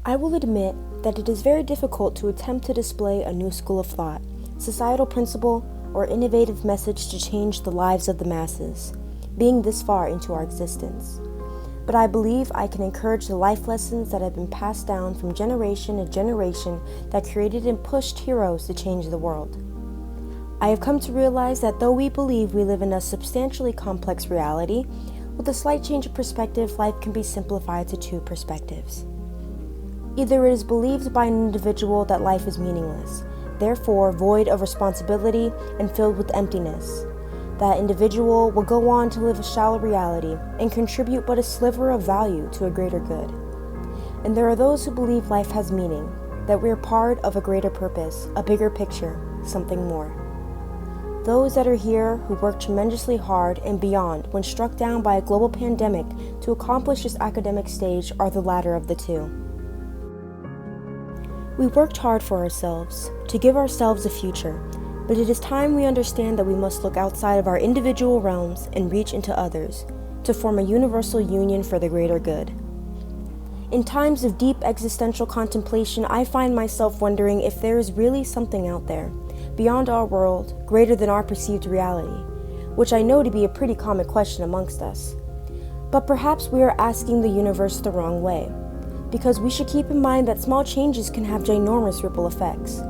I will admit that it is very difficult to attempt to display a new school of thought, societal principle, or innovative message to change the lives of the masses, being this far into our existence. But I believe I can encourage the life lessons that have been passed down from generation to generation that created and pushed heroes to change the world. I have come to realize that though we believe we live in a substantially complex reality, with a slight change of perspective, life can be simplified to two perspectives. Either it is believed by an individual that life is meaningless, therefore void of responsibility and filled with emptiness. That individual will go on to live a shallow reality and contribute but a sliver of value to a greater good. And there are those who believe life has meaning, that we are part of a greater purpose, a bigger picture, something more. Those that are here who work tremendously hard and beyond when struck down by a global pandemic to accomplish this academic stage are the latter of the two. We worked hard for ourselves, to give ourselves a future, but it is time we understand that we must look outside of our individual realms and reach into others, to form a universal union for the greater good. In times of deep existential contemplation, I find myself wondering if there is really something out there, beyond our world, greater than our perceived reality, which I know to be a pretty common question amongst us. But perhaps we are asking the universe the wrong way, because we should keep in mind that small changes can have ginormous ripple effects.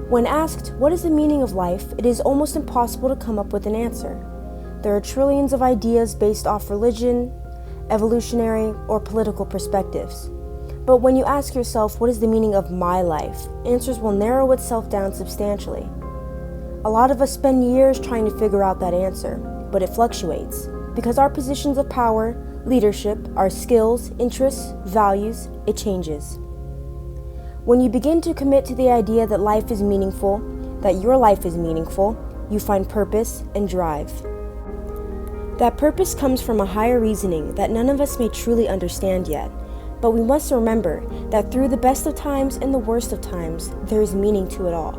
When asked, what is the meaning of life, it is almost impossible to come up with an answer. There are trillions of ideas based off religion, evolutionary, or political perspectives. But when you ask yourself, what is the meaning of my life, answers will narrow itself down substantially. A lot of us spend years trying to figure out that answer, but it fluctuates, because our positions of power, leadership, our skills, interests, values, it changes. When you begin to commit to the idea that life is meaningful, that your life is meaningful, you find purpose and drive. That purpose comes from a higher reasoning that none of us may truly understand yet, but we must remember that through the best of times and the worst of times, there is meaning to it all.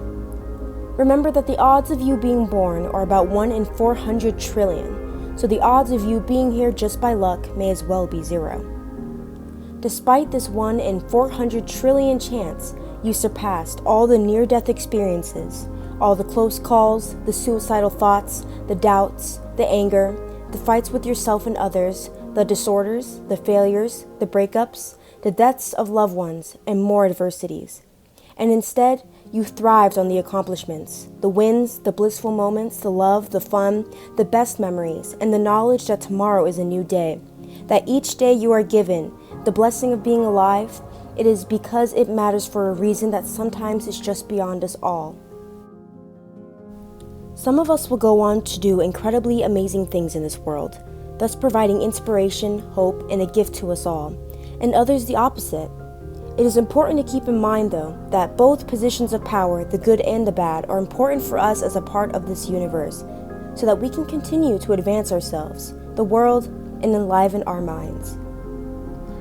Remember that the odds of you being born are about 1 in 400 trillion, so the odds of you being here just by luck may as well be 0. Despite this 1 in 400 trillion chance, you surpassed all the near-death experiences, all the close calls, the suicidal thoughts, the doubts, the anger, the fights with yourself and others, the disorders, the failures, the breakups, the deaths of loved ones, and more adversities. And instead, you thrived on the accomplishments, the wins, the blissful moments, the love, the fun, the best memories, and the knowledge that tomorrow is a new day, that each day you are given, the blessing of being alive, it is because it matters for a reason that sometimes is just beyond us all. Some of us will go on to do incredibly amazing things in this world, thus providing inspiration, hope, and a gift to us all, and others the opposite. It is important to keep in mind, though, that both positions of power, the good and the bad, are important for us as a part of this universe, so that we can continue to advance ourselves, the world, and enliven our minds.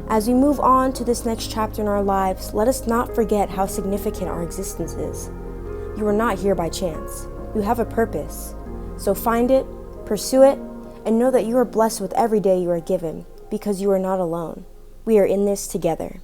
As we move on to this next chapter in our lives, let us not forget how significant our existence is. You are not here by chance. You have a purpose. So find it, pursue it, and know that you are blessed with every day you are given, because you are not alone. We are in this together.